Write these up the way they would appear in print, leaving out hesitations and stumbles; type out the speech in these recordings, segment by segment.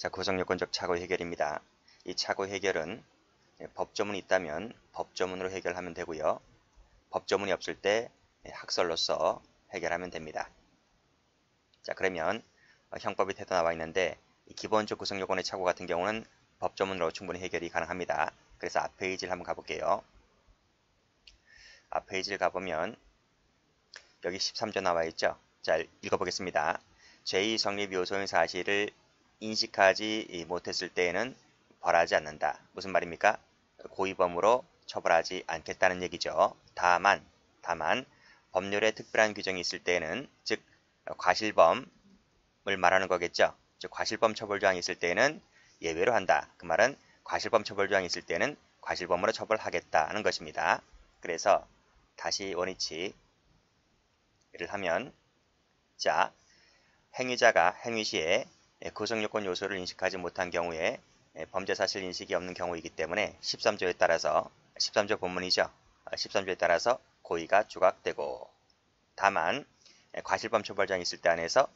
자, 구성요건적 착오 해결입니다. 이 착오 해결은 법조문이 있다면 법조문으로 해결하면 되고요. 법조문이 없을 때 학설로서 해결하면 됩니다. 자, 그러면 형법이 태도 나와 있는데 이 기본적 구성요건의 착오 같은 경우는 법조문으로 충분히 해결이 가능합니다. 그래서 앞 페이지를 한번 가볼게요. 앞 페이지를 가보면 여기 13조 나와 있죠. 자, 읽어보겠습니다. 제2성립 요소인 사실을 인식하지 못했을 때에는 벌하지 않는다. 무슨 말입니까? 고의범으로 처벌하지 않겠다는 얘기죠. 다만 법률에 특별한 규정이 있을 때에는 즉 과실범을 말하는 거겠죠. 즉 과실범 처벌조항이 있을 때에는 예외로 한다. 그 말은 과실범 처벌조항이 있을 때는 과실범으로 처벌하겠다는 것입니다. 그래서 다시 원위치를 하면 자, 행위자가 행위 시에 구성요건 요소를 인식하지 못한 경우에 범죄사실 인식이 없는 경우이기 때문에 13조에 따라서 13조 본문이죠. 13조에 따라서 고의가 추각되고 다만 과실범 처벌조항이 있을 때 안에서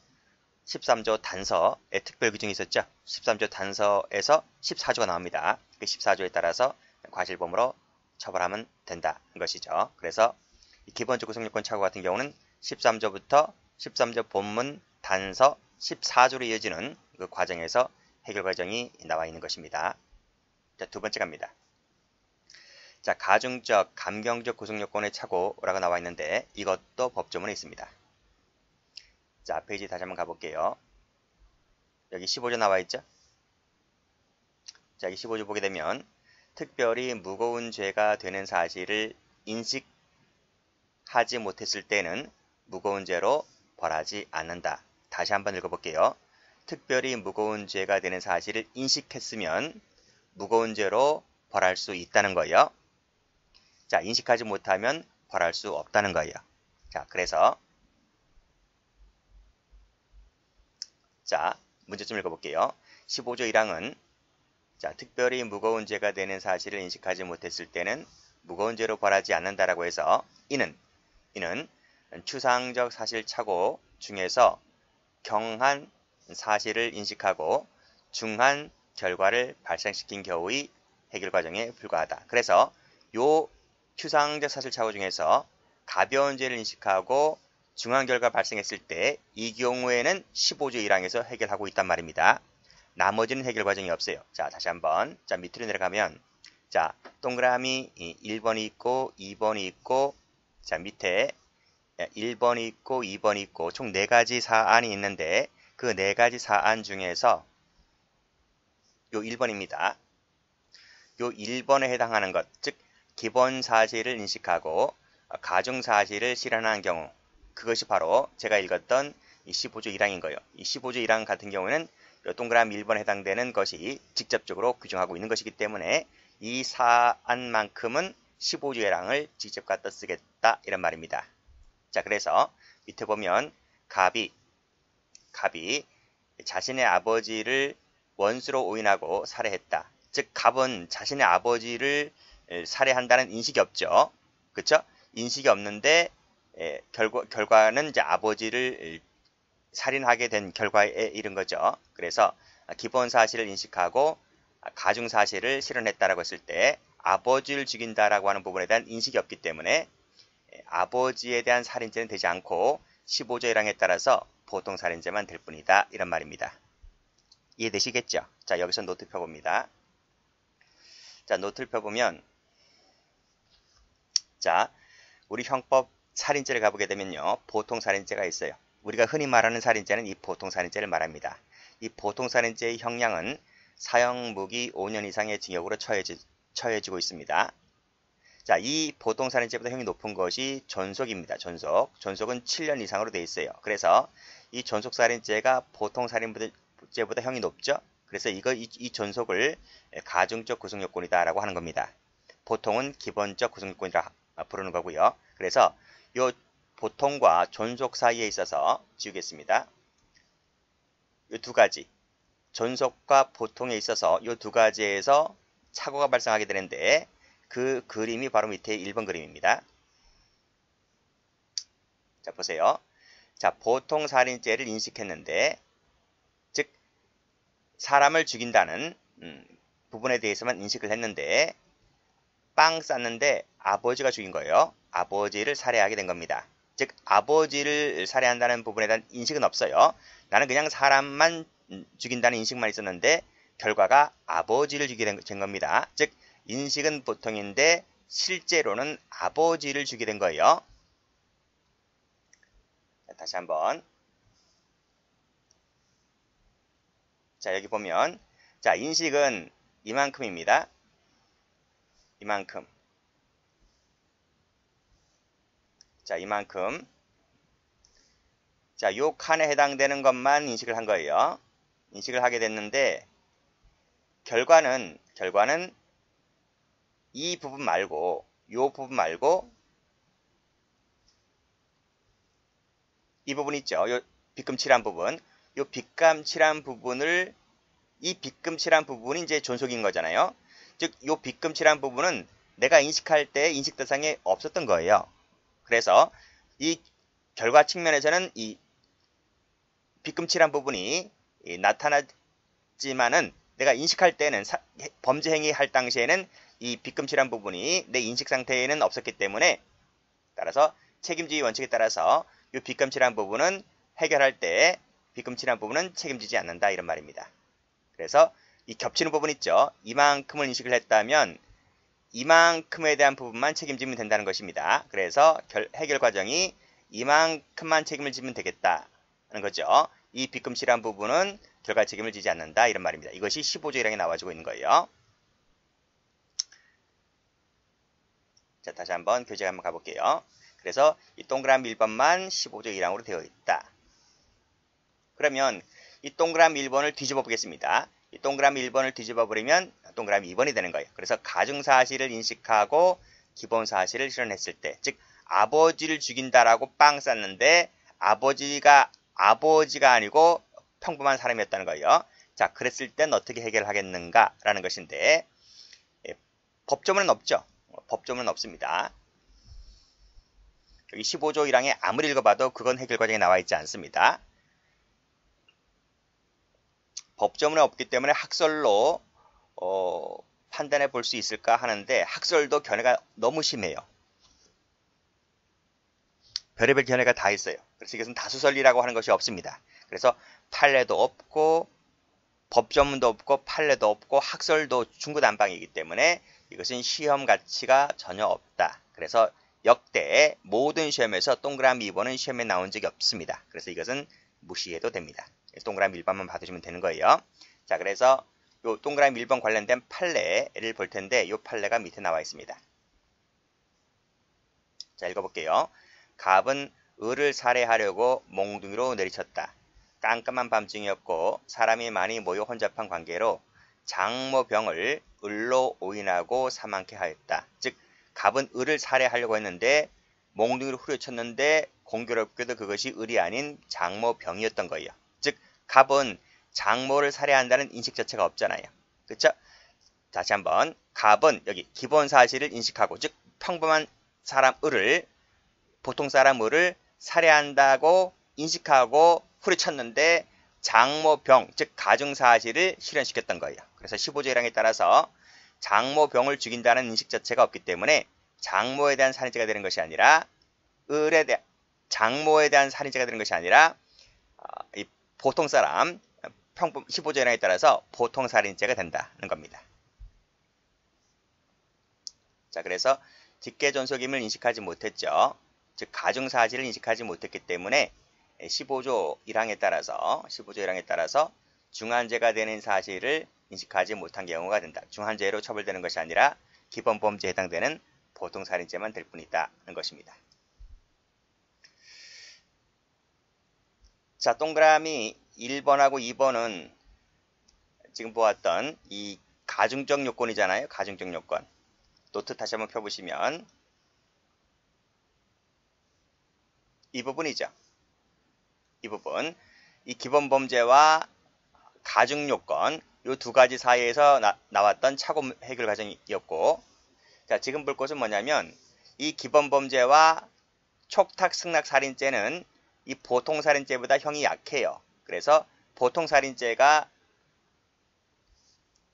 13조 단서에 특별 규정이 있었죠. 13조 단서에서 14조가 나옵니다. 그 14조에 따라서 과실범으로 처벌하면 된다는 것이죠. 그래서 기본적 구성요건 착오 같은 경우는 13조부터 13조 본문 단서 14조로 이어지는 그 과정에서 해결 과정이 나와 있는 것입니다. 자, 두 번째 갑니다. 자, 가중적, 감경적 구성요건의 착오라고 나와 있는데 이것도 법조문에 있습니다. 자, 페이지 다시 한번 가볼게요. 여기 15조 나와 있죠? 자, 여기 15조 보게 되면 특별히 무거운 죄가 되는 사실을 인식하지 못했을 때는 무거운 죄로 벌하지 않는다. 다시 한번 읽어볼게요. 특별히 무거운 죄가 되는 사실을 인식했으면 무거운 죄로 벌할 수 있다는 거예요. 자, 인식하지 못하면 벌할 수 없다는 거예요. 자, 그래서 자, 문제점 읽어볼게요. 15조 1항은 자, 특별히 무거운 죄가 되는 사실을 인식하지 못했을 때는 무거운 죄로 벌하지 않는다라고 해서 이는 추상적 사실 착오 중에서 경한 사실을 인식하고 중한 결과를 발생시킨 경우의 해결 과정에 불과하다. 그래서 요 추상적 사실 착오 중에서 가벼운 죄를 인식하고 중한 결과 발생했을 때 이 경우에는 15조 1항에서 해결하고 있단 말입니다. 나머지는 해결 과정이 없어요. 자, 다시 한번 자 밑으로 내려가면 자 동그라미 1번이 있고 2번이 있고 자 밑에 1번이 있고 2번이 있고 총 4가지 사안이 있는데 그 4가지 사안 중에서 요 1번입니다. 요 1번에 해당하는 것, 즉 기본 사실을 인식하고 가중 사실을 실현하는 경우 그것이 바로 제가 읽었던 이 15조 1항인 거예요. 이 15조 1항 같은 경우는 요 동그라미 1번에 해당되는 것이 직접적으로 규정하고 있는 것이기 때문에 이 사안만큼은 15조 1항을 직접 갖다 쓰겠다 이런 말입니다. 자, 그래서 밑에 보면 갑이 자신의 아버지를 원수로 오인하고 살해했다. 즉 갑은 자신의 아버지를 살해한다는 인식이 없죠. 그렇죠? 인식이 없는데 결과는 이제 아버지를 살인하게 된 결과에 이른 거죠. 그래서 기본 사실을 인식하고 가중 사실을 실현했다라고 했을 때 아버지를 죽인다라고 하는 부분에 대한 인식이 없기 때문에 아버지에 대한 살인죄는 되지 않고 15조 1항에 따라서 보통 살인죄만 될 뿐이다. 이런 말입니다. 이해되시겠죠? 자, 여기서 노트 펴봅니다. 자, 노트를 펴보면 자, 우리 형법 살인죄를 가보게 되면요. 보통 살인죄가 있어요. 우리가 흔히 말하는 살인죄는 이 보통 살인죄를 말합니다. 이 보통 살인죄의 형량은 사형 무기 5년 이상의 징역으로 처해지고 있습니다. 자, 이 보통 살인죄보다 형이 높은 것이 존속입니다. 존속은 7년 이상으로 되어 있어요. 그래서 이 존속 살인죄가 보통 살인죄보다 형이 높죠. 그래서 이 존속을 가중적 구성요건이다라고 하는 겁니다. 보통은 기본적 구성요건이라 부르는 거고요. 그래서 이 보통과 존속 사이에 있어서 지우겠습니다. 이 두 가지 존속과 보통에 있어서 이 두 가지에서 착오가 발생하게 되는데 그 그림이 바로 밑에 1번 그림입니다. 자, 보세요. 자, 보통 살인죄를 인식했는데 즉 사람을 죽인다는 부분에 대해서만 인식을 했는데 빵 쌌는데 아버지가 죽인 거예요. 아버지를 살해하게 된 겁니다. 즉 아버지를 살해한다는 부분에 대한 인식은 없어요. 나는 그냥 사람만 죽인다는 인식만 있었는데 결과가 아버지를 죽이게 된 겁니다. 즉 인식은 보통인데 실제로는 아버지를 죽이게 된 거예요. 자, 다시 한번. 자, 여기 보면 자, 인식은 이만큼입니다. 이만큼. 자, 이만큼. 자, 요 칸에 해당되는 것만 인식을 한 거예요. 인식을 하게 됐는데 결과는 이 부분 말고 요 부분 말고 이 부분 있죠. 요 빗금칠한 부분. 요 빗금칠한 부분을 이 빗금칠한 부분이 이제 존속인 거잖아요. 즉, 요 빗금칠한 부분은 내가 인식할 때 인식 대상에 없었던 거예요. 그래서 이 결과 측면에서는 이 빗금칠한 부분이 나타나지만은 내가 인식할 때는 범죄 행위 할 당시에는 이 빗금칠한 부분이 내 인식 상태에는 없었기 때문에 따라서 책임주의 원칙에 따라서 이 빗금칠한 부분은 해결할 때 빗금칠한 부분은 책임지지 않는다 이런 말입니다. 그래서 이 겹치는 부분 있죠. 이만큼을 인식을 했다면 이만큼에 대한 부분만 책임지면 된다는 것입니다. 그래서 해결 과정이 이만큼만 책임을 지면 되겠다는 거죠. 이 빗금칠한 부분은 결과 책임을 지지 않는다 이런 말입니다. 이것이 15조 1항에 나와주고 있는 거예요. 자, 다시 한번 교재 한번 가볼게요. 그래서 이 동그라미 1번만 15조 1항으로 되어 있다. 그러면 이 동그라미 1번을 뒤집어 보겠습니다. 이 동그라미 1번을 뒤집어 버리면 동그라미 2번이 되는 거예요. 그래서 가중사실을 인식하고 기본사실을 실현했을 때, 즉 아버지를 죽인다라고 빵 쌌는데 아버지가 아니고 평범한 사람이었다는 거예요. 자, 그랬을 땐 어떻게 해결하겠는가라는 것인데 법조문은 없죠. 법조문은 없습니다. 여기 15조 1항에 아무리 읽어봐도 그건 해결 과정에 나와 있지 않습니다. 법조문에 없기 때문에 학설로 판단해 볼 수 있을까 하는데 학설도 견해가 너무 심해요. 별의별 견해가 다 있어요. 그래서 이것은 다수설리라고 하는 것이 없습니다. 그래서 판례도 없고 법조문도 없고 판례도 없고 학설도 중구난방이기 때문에 이것은 시험 가치가 전혀 없다. 그래서 역대 모든 시험에서 동그라미 2번은 시험에 나온 적이 없습니다. 그래서 이것은 무시해도 됩니다. 동그라미 1번만 받으시면 되는 거예요. 자, 그래서 요 동그라미 1번 관련된 판례를 볼 텐데 요 판례가 밑에 나와 있습니다. 자, 읽어볼게요. 갑은 을을 살해하려고 몽둥이로 내리쳤다. 깜깜한 밤중이었고 사람이 많이 모여 혼잡한 관계로 장모병을 을로 오인하고 사망케 하였다. 즉 갑은 을을 살해하려고 했는데 몽둥이로 후려쳤는데 공교롭게도 그것이 을이 아닌 장모병이었던 거예요. 즉 갑은 장모를 살해한다는 인식 자체가 없잖아요. 그렇죠? 다시 한번 갑은 여기 기본 사실을 인식하고 즉 평범한 사람 을을 보통 사람 을을 살해한다고 인식하고 후려쳤는데 장모병 즉 가중사실을 실현시켰던 거예요. 그래서 15조 1항에 따라서 장모병을 죽인다는 인식 자체가 없기 때문에 장모에 대한 살인죄가 되는 것이 아니라 장모에 대한 살인죄가 되는 것이 아니라 이 보통 사람 15조 1항에 따라서 보통 살인죄가 된다는 겁니다. 자, 그래서 직계존속임을 인식하지 못했죠. 즉 가중사실을 인식하지 못했기 때문에 15조 1항에 따라서 중한죄가 되는 사실을 인식하지 못한 경우가 된다. 중한죄로 처벌되는 것이 아니라 기본범죄에 해당되는 보통살인죄만 될 뿐이다는 것입니다. 자, 동그라미 1번하고 2번은 지금 보았던 이 가중적 요건이잖아요. 가중적 요건. 노트 다시 한번 펴보시면 이 부분이죠. 이 부분. 이 기본범죄와 가중요건 이 두 가지 사이에서 나왔던 착오 해결 과정이었고 자, 지금 볼 것은 뭐냐면 이 기본범죄와 촉탁승낙살인죄는 이 보통살인죄보다 형이 약해요. 그래서 보통살인죄가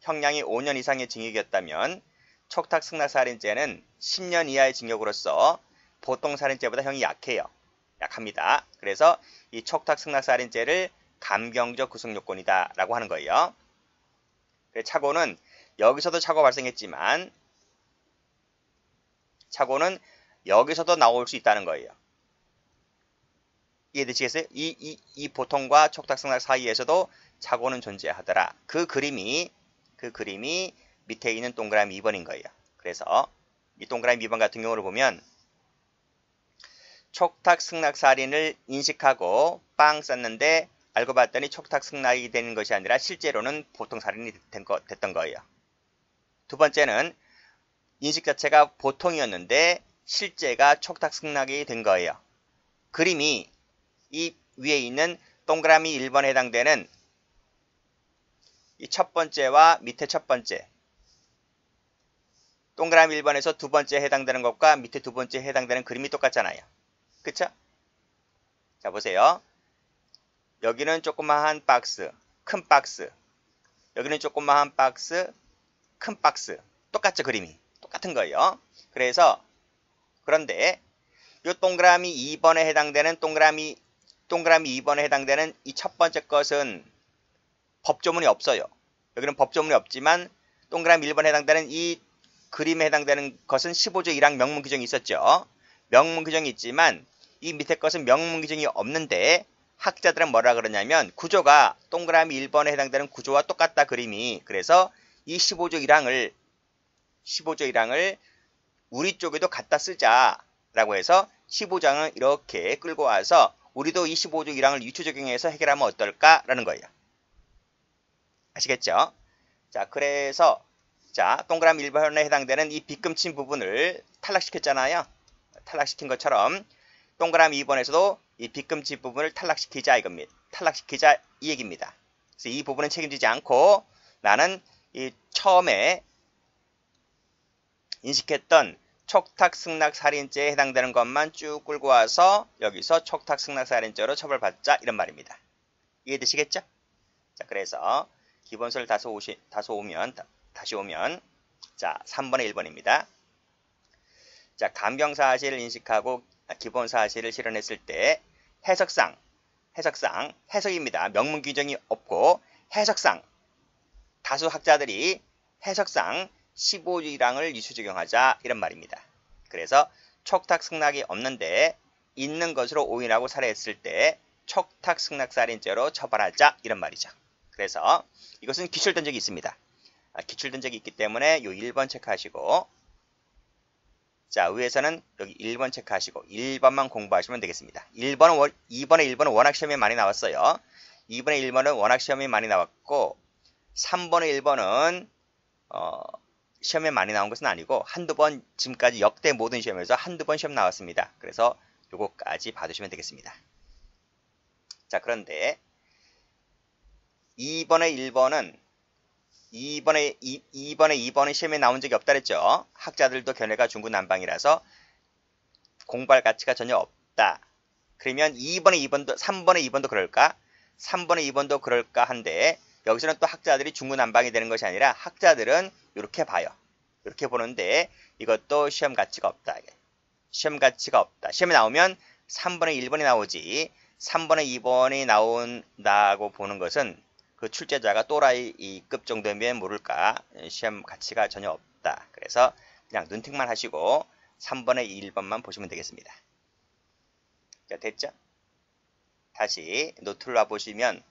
형량이 5년 이상의 징역이었다면 촉탁승낙살인죄는 10년 이하의 징역으로서 보통살인죄보다 형이 약해요. 약합니다. 그래서 이 촉탁승낙살인죄를 감경적 구속요건이다 라고 하는 거예요. 착오는 여기서도 착오 발생했지만 착오는 여기서도 나올 수 있다는 거예요. 이해되시겠어요? 이 보통과 촉탁승낙 사이에서도 착오는 존재하더라. 그 그림이 밑에 있는 동그라미 2번인 거예요. 그래서 이 동그라미 2번 같은 경우를 보면 촉탁승낙살인을 인식하고 빵 쌌는데 알고 봤더니 촉탁승낙이 되는 것이 아니라 실제로는 보통살인이 됐던 거예요. 두 번째는 인식 자체가 보통이었는데 실제가 촉탁승낙이 된 거예요. 그림이 이 위에 있는 동그라미 1번에 해당되는 이 첫 번째와 밑에 첫 번째, 동그라미 1번에서 두 번째에 해당되는 것과 밑에 두 번째에 해당되는 그림이 똑같잖아요. 그쵸? 자, 보세요. 여기는 조그마한 박스, 큰 박스. 여기는 조그마한 박스, 큰 박스. 똑같죠, 그림이. 똑같은 거예요. 그래서 그런데 이 동그라미 2번에 해당되는 동그라미 2번에 해당되는 이 첫 번째 것은 법조문이 없어요. 여기는 법조문이 없지만 동그라미 1번에 해당되는 이 그림에 해당되는 것은 15조 1항 명문 규정이 있었죠. 명문 규정이 있지만 이 밑에 것은 명문 규정이 없는데 학자들은 뭐라 그러냐면 구조가 동그라미 1번에 해당되는 구조와 똑같다 그림이. 그래서 이 15조 1항을 우리 쪽에도 갖다 쓰자라고 해서 15장을 이렇게 끌고 와서 우리도 이 15조 1항을 유추 적용해서 해결하면 어떨까라는 거예요. 아시겠죠? 자, 그래서 자, 동그라미 1번에 해당되는 이 빗금친 부분을 탈락시켰잖아요. 탈락시킨 것처럼 동그라미 2번에서도 이 빗금친 부분을 탈락시키자 이겁니다. 탈락시키자 이 얘기입니다. 그래서 이 부분은 책임지지 않고 나는 이 처음에 인식했던 촉탁승낙살인죄에 해당되는 것만 쭉 끌고 와서 여기서 촉탁승낙살인죄로 처벌받자 이런 말입니다. 이해되시겠죠? 자, 그래서 기본서를 다시 오면 자, 3번의 1번입니다. 자, 감경사실을 인식하고 기본사실을 실현했을 때 해석입니다. 명문 규정이 없고 해석상 다수 학자들이 해석상 15조 1항을 유추 적용하자 이런 말입니다. 그래서 촉탁승낙이 없는데 있는 것으로 오인하고 살해했을 때 촉탁승낙살인죄로 처벌하자 이런 말이죠. 그래서 이것은 기출된 적이 있습니다. 기출된 적이 있기 때문에 이 1번 체크하시고 자, 위에서는 여기 1번 체크하시고 1번만 공부하시면 되겠습니다. 2번에 1번은 원학시험에 많이 나왔어요. 2번에 1번은 원학시험에 많이 나왔고 3번에 1번은 시험에 많이 나온 것은 아니고 한두 번 지금까지 역대 모든 시험에서 한두 번 시험 나왔습니다. 그래서 요거까지 봐두시면 되겠습니다. 자, 그런데 2번에 2번은 시험에 나온 적이 없다 그랬죠. 학자들도 견해가 중구난방이라서 공부할 가치가 전혀 없다. 그러면 3번에 2번도 그럴까? 3번에 2번도 그럴까 한데 여기서는 또 학자들이 중구난방이 되는 것이 아니라 학자들은 이렇게 봐요. 이렇게 보는데 이것도 시험 가치가 없다. 시험 가치가 없다. 시험에 나오면 3번에 1번이 나오지 3번에 2번이 나온다고 보는 것은 그 출제자가 또라이급 정도면 모를까 시험 가치가 전혀 없다. 그래서 그냥 눈팅만 하시고 3번에 1번만 보시면 되겠습니다. 자, 됐죠? 다시 노트를 놔보시면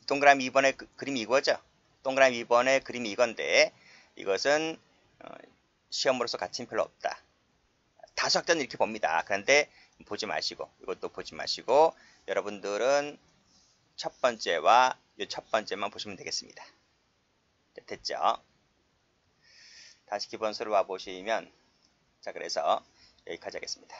동그라미 2번의 그림이 이거죠. 동그라미 2번의 그림이 이건데 이것은 시험으로서 가치는 별로 없다. 다수 학자는 이렇게 봅니다. 그런데 보지 마시고 이것도 보지 마시고 여러분들은 첫 번째와 이 첫 번째만 보시면 되겠습니다. 됐죠? 다시 기본서를 와보시면 자, 그래서 여기까지 하겠습니다.